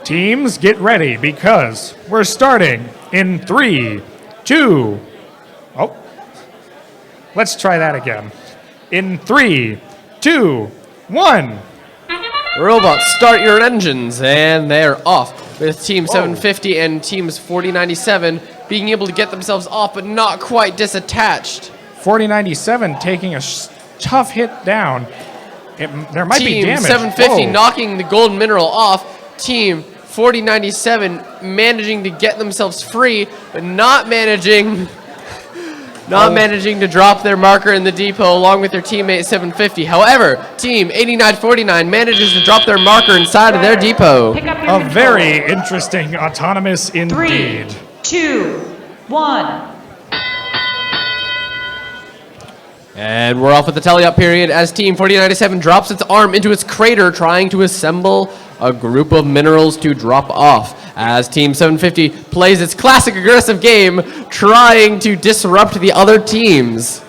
Teams, get ready because we're starting in 3, 2. Oh, let's try that again. In 3, 2, 1. Robots, start your engines, and they're off. With Team 750 and Teams 4097 being able to get themselves off, but not quite disattached. 4097 taking a tough hit down. There might be damage. Team 750 knocking the golden mineral off. Team 4097 managing to get themselves free, but not managing to drop their marker in the depot along with their teammate 750. However, Team 8949 manages to drop their marker inside of their depot. A very interesting autonomous indeed. 3, 2, 1. And we're off with the tally-up period as Team 4097 drops its arm into its crater, trying to assemble a group of minerals to drop off. As Team 750 plays its classic aggressive game, trying to disrupt the other teams.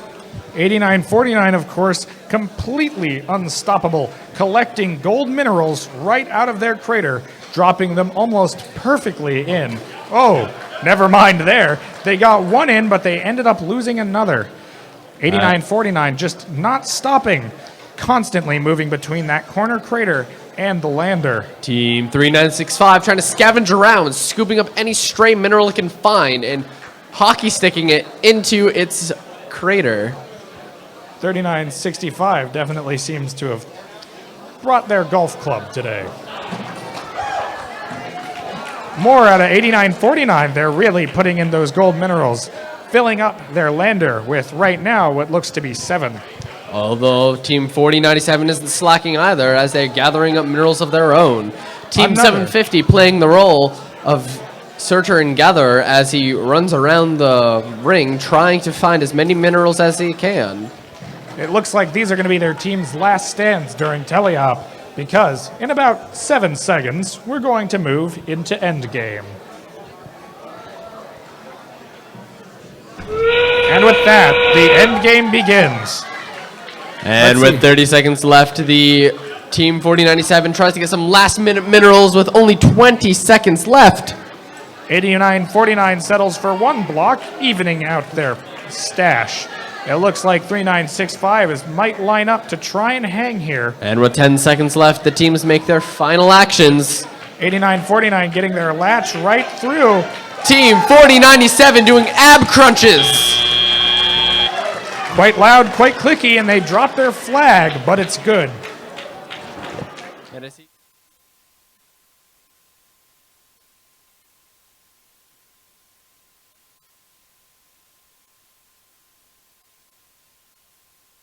8949, of course, completely unstoppable, collecting gold minerals right out of their crater, dropping them almost perfectly in. Oh, never mind there. They got one in, but they ended up losing another. 8949 just not stopping, constantly moving between that corner crater and the lander. Team 3965 trying to scavenge around, scooping up any stray mineral it can find and hockey sticking it into its crater. 3965 definitely seems to have brought their golf club today. More out of 8949. They're really putting in those gold minerals, filling up their lander with right now what looks to be 7. Although Team 4097 isn't slacking either, as they're gathering up minerals of their own. Team 750 playing the role of searcher and gatherer as he runs around the ring trying to find as many minerals as he can. It looks like these are going to be their team's last stands during teleop, because in about 7 seconds, we're going to move into endgame. And with that, the endgame begins. And with 30 seconds left, the Team 4097 tries to get some last-minute minerals with only 20 seconds left. 8949 settles for 1 block, evening out their stash. It looks like 3965 might line up to try and hang here. And with 10 seconds left, the teams make their final actions. 8949 getting their latch right through. Team 4097 doing ab crunches. Quite loud, quite clicky, and they drop their flag, but it's good. And I see